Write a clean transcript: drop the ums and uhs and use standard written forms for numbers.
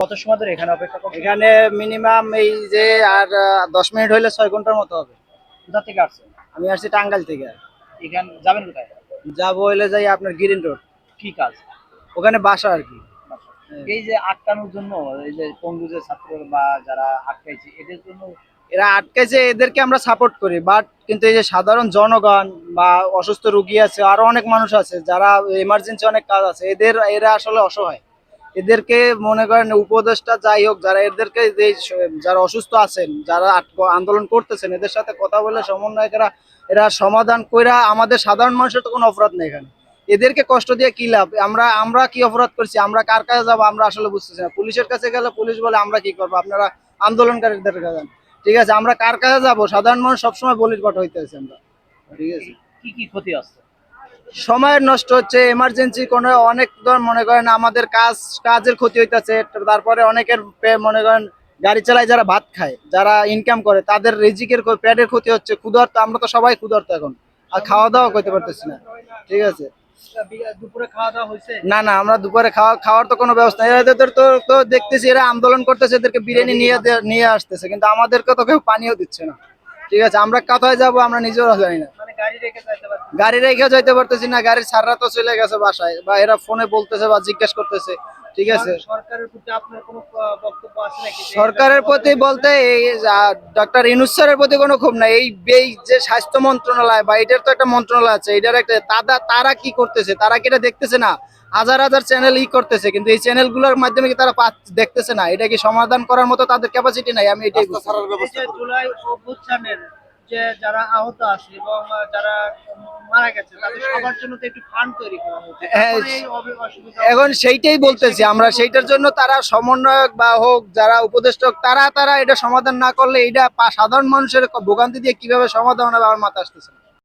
কত সময় ধরে এখানে অপেক্ষা করছেন? এখানে মিনিমাম এই যে আর 10 মিনিট হইলে 6 ঘন্টার মতো হবে। কোথা থেকে আসছেন? আমি আসছি টাঙ্গাইল থেকে। এখানে যাবেন কোথায়? যাবো হইলে যাই আপনার গ্রিন রোড, কি কাজ? ওখানে বাসা আর কি। হ্যাঁ। এই যে আটকানোর জন্য, এই যে পঙ্গু যে ছাত্র বা যারা আটকাইছে এদের জন্য এরা আটকেছে, এদেরকে আমরা সাপোর্ট করি, বাট কিন্তু এই যে সাধারণ জনগণ বা অসুস্থ রোগী আছে, আরো অনেক মানুষ আছে যারা এমার্জেন্সি অনেক কাজ আছে, এরা আসলে অসহায়। এদেরকে মনে করেন উপদেষ্টা যাই হোক, যারা এদেরকে যারা অসুস্থ আছেন, যারা আন্দোলন করতেছেন, এদের সাথে কথা বলে সমন্বয়কেরা এরা সমাধান কইরা, আমাদের সাধারণ মানুষের তো কোনো অপরাধ নেই এখানে। এদেরকে কষ্ট দিয়ে কি লাভ? আমরা আমরা কি অপরাধ করছি? আমরা কার কাছে যাবো আমরা আসলে বুঝতেছি না। পুলিশের কাছে গেলে পুলিশ বলে আমরা কি করবো, আপনারা আন্দোলনকারীদের কাছে যান। ঠিক আছে, আমরা কার কাছে যাবো? সাধারণ মানুষ সবসময় বলির পাঠ হইতেছে আমরা। ঠিক আছে, কি কি ক্ষতি আসছে? সময়ের নষ্ট হচ্ছে, এমার্জেন্সি কোনো অনেক মনে করেন আমাদের কাজের ক্ষতি হইতেছে। তারপরে অনেকের মনে করেন গাড়ি চালায়, যারা ভাত খায়, যারা ইনকাম করে, তাদের রিজিকের পেটের ক্ষতি হচ্ছে। ক্ষুধার্ত, আমরা তো সবাই ক্ষুধার্ত এখন, আর খাওয়া দাওয়া করতে পারতেছি না। ঠিক আছে, দুপুরে খাওয়া দাওয়া হয়েছে? না না, আমরা দুপুরে খাওয়ার তো কোনো ব্যবস্থা নেই। এদের তো দেখতেছি এরা আন্দোলন করতেছে, এদেরকে বিরিয়ানি নিয়ে আসতেছে, কিন্তু আমাদেরকে তো কেউ পানিও দিচ্ছে না। ঠিক আছে, আমরা কোথায় যাবো আমরা নিজেরাও জানি না। মানে গাড়ি রেখে যাইতে পারছেন? গাড়ি রেখে যাইতে পারতেছি না, গাড়ির সাররা তো চলে গেছে বাসায়, বা এরা ফোনে বলতেছে বা জিজ্ঞেস করতেছে। ঠিক আছে, সরকারের প্রতি আপনার কোনো বক্তব্য আছে নাকি? সরকারের প্রতি বলতে এই ডক্টর ইউনূস স্যারের প্রতি কোনো ক্ষোভ নাই। এই যে স্বাস্থ্য মন্ত্রণালয় বা এটার তো একটা মন্ত্রণালয় আছে, এটার একটা তারা কি করতেছে? তারা কি এটা দেখতেছে না? হাজার হাজার চ্যানেল করতেছে, কিন্তু এই চ্যানেলগুলোর মাধ্যমে কি তারা দেখতেছে না? এটা কি সমাধান করার মতো তাদের ক্যাপাসিটি নাই? আমি এটাই বুঝতে পারি না। এই যে জুলাই অভ্যুত্থানের যে যারা আহত আছে এবং যারা মারা গেছে তাদের সবার জন্য তো একটু ফান্ড তৈরি করা হয়েছে। হ্যাঁ, তারপরে এই অসুবিধা এখন সেইটাই বলতেছি আমরা, সেইটার জন্য তারা সমন্বয়ক বা হোক, যারা উপদেষ্টা, তারা এটা সমাধান না করলে এইটা সাধারণ মানুষের ভোগান্তি দিয়ে কিভাবে সমাধান হবে আমার মাথা আসতেছে না।